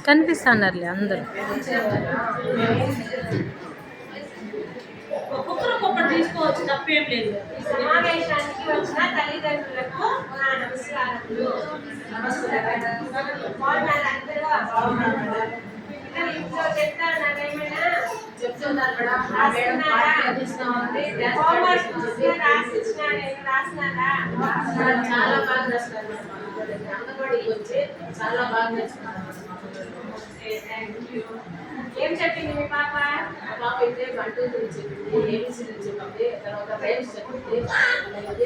కనిపిస్తాండారులే అందరూ. ఒక్కొక్కరు తీసుకోవచ్చు, తప్పేం లేదు. సమావేశానికి వచ్చిన తల్లిదండ్రులకు నా నమస్కారములు. ఇంట్లో చెప్తారు, నాకేమైనా చెప్తున్నారు రాసినారా? చాలా బాగా రాస్తారు. అంగన్వాడీకి వచ్చి చాలా బాగా నేర్చుకున్నారు. ఏం చెప్పింది మీ పాప? మా పాప అయితే 1 2 3 చెప్పింది, ఏబిసిడి చెప్పింది, తర్వాత రైమ్స్ చెప్పింది.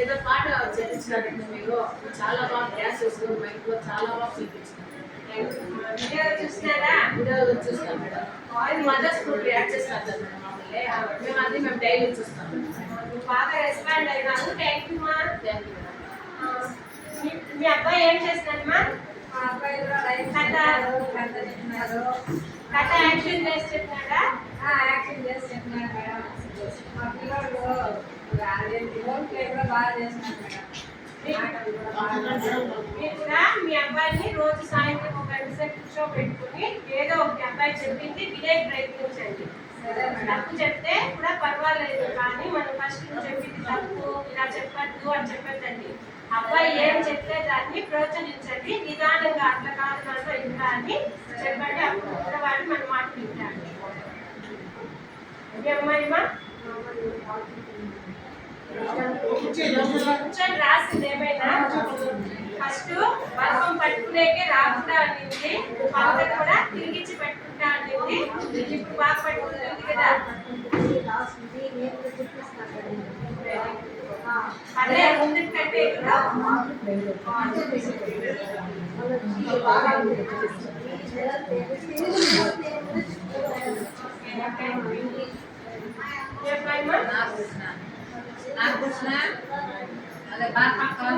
ఏదో పాట చెప్పించినారంటే మీరు చాలా బాగా డ్యాన్స్ చేస్తుంది. మా ఇంట్లో చాలా బాగా చూపించింది. వీడియో చూస్తున్నారా? వీడియో చూస్తాం మేడం. మదర్స్ గ్రూప్ యాడ్ చేస్తారు మేడం. మామూలు మేము డైలీ చూస్తాం. బాగా రెస్పాండ్ అయినారు. థ్యాంక్ యూ మా. Thank you madam. మీ అబ్బాయి ఏం చేస్తున్నారమ్మా? మా అబ్బాయి కథ యాక్షన్ చేసి చెప్పినాడా? యాక్షన్ చేసి చెప్పినాడు మేడం. మా పిల్లలు బాగా చేస్తున్నారు మేడం. మీరు కూడా మీ అబ్బాయిని రోజు సాయంత్రం 1 గంట సేపు కూర్చోబెట్టుకుని ఏదో ఒక అబ్బాయి చెప్పింది వినే ప్రయత్నించండి. తప్పు చెప్తే కూడా పర్వాలేదు, కానీ మనం ఫస్ట్ చెప్పింది తప్పు, ఇలా చెప్పద్దు అని చెప్పద్దండి. అబ్బాయి ఏం చెప్తే దాన్ని ప్రోత్సహించండి. నిదానంగా అట్లా కాదు మనలో ఇంకా అని చెప్పండి. అప్పుడు ఉత్తరవాడు మన మాట వింటాడు. అమ్మాయిమా కూర్చొని రాసింది ఏమైనా? ఫస్ట్ వర్గం పట్టుకునేకే రాకుండా అనింది, పక్కన కూడా తిరిగిచ్చి పెట్టుకుంటా అనింది. ఇప్పుడు బాగా పట్టుకుంటుంది కదా. అదే ముందు కంటే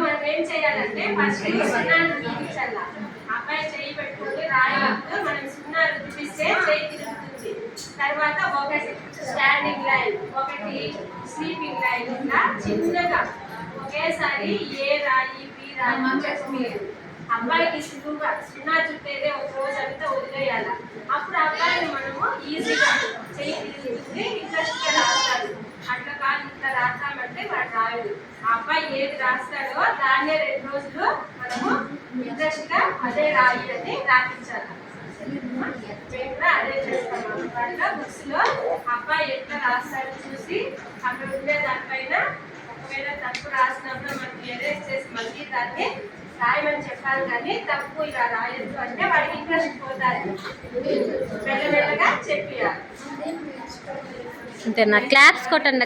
మనం ఏం చేయాలంటే ఫస్ట్ సున్నాను చూపించాల. అబ్బాయి చేయి పెట్టుకొని రాయవద్దు. మనం సున్నాను చూపిస్తే చేయి తిరుగుతుంది. తర్వాత ఒకటి స్టాండింగ్ లైన్, ఒకటి స్లీపింగ్ లైన్, ఇలా చిన్నగా ఒకేసారి ఏ రాయి బి రాయి చెప్పలేదు. అబ్బాయికి సులువుగా సున్నా చుట్టేదే ఒక రోజు అంతా వదిలేయాల. అప్పుడు అబ్బాయిని మనము ఈజీగా చేయి తిరుగుతుంది, ఇంట్రెస్ట్గా రాస్తాడు. అట్లా కాదు ఇట్లా రాస్తామంటే వాడు రాయడు. ఆ అబ్బాయి ఏది రాస్తాడో దాన్నే 2 రోజులు మనము ఇంట్రెస్ట్గా అదే రాయి అని రాపించాలి. మేము కూడా అదే చేస్తాము. అట్లా బుక్స్ లో అబ్బాయి ఎట్లా రాస్తాడో చూసి అక్కడ ఉండే దానిపైన ఒకవేళ తప్పు రాసినప్పుడు మనకి ఎరేజ్ చేసి మళ్ళీ దాన్ని రాయమని చెప్పాలి. కానీ తప్పు ఇలా రాయొద్దు అంటే వాడికి ఇంట్రెస్ట్ పోతారు. మెల్లమెల్లగా చెప్పియాలి. అంతేనా? క్లాప్స్ కొట్టండి.